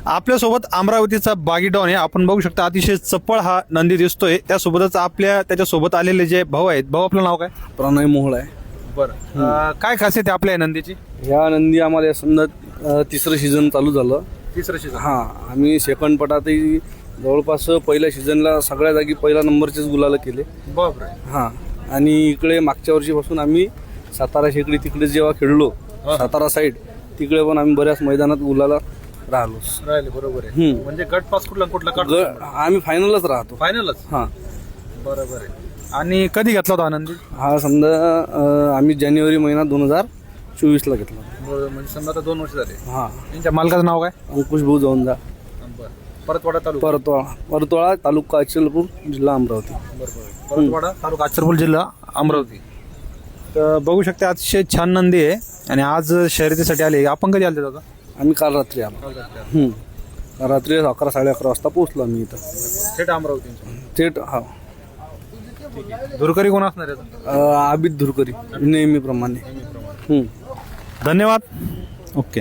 आपल्यासोबत अमरावतीचा बागी डॉन आहे. आपण बघू शकता अतिशय चपळ हा नंदी दिसतोय. त्यासोबतच त्याच्यासोबत आलेले जे भाऊ आहेत. भाऊ, आपलं नाव काय? प्रणय मोहोळ आहे. बरं, काय खासियत आहे आपल्या या नंदीची? ह्या नंदी आम्हाला समजा तिसरं सीझन चालू झालं. तिसरं सीझन. हां, आम्ही सेकंड पटातही जवळपास पहिल्या सीझनला सगळ्या जागी पहिला नंबरचेच गुलाल केले. बापरे. हां, आणि इकडे मागच्या वर्षीपासून आम्ही सातारा शेकडी तिकडे जेव्हा खेळलो, सातारा साईड तिकडे पण आम्ही बऱ्याच मैदानात गुलाला राहिले. बरोबर आहे. म्हणजे गट पास कुठला आम्ही फायनलच राहतो. फायनलच. हां, बरोबर आहे. आणि कधी घेतला होता आनंदी? हा समजा आम्ही जानेवारी महिना 2024ला घेतला. म्हणजे समजा आता 2 वर्ष झाले. हां, त्यांच्या मालकाचं नाव काय? अंकुश भाऊ जाऊन परतवाडा तालुका. परतवाडा तालुका अचलपूर जिल्हा अमरावती. परतवाडा तालुका अचलपूर जिल्हा अमरावती. तर बघू शकते अतिशय छान नंदी आहे आणि आज शर्यतीसाठी आले. आपण कधी आले दादा? आम्ही काल रात्री आलो. रात्री 11-11:30 वाजता पोहोचलो आम्ही इथं थेट अमरावती. थेट. हा, धुरकरी कोण असणार आहे? आबिद धुरकरी नेहमीप्रमाणे. धन्यवाद. ओके.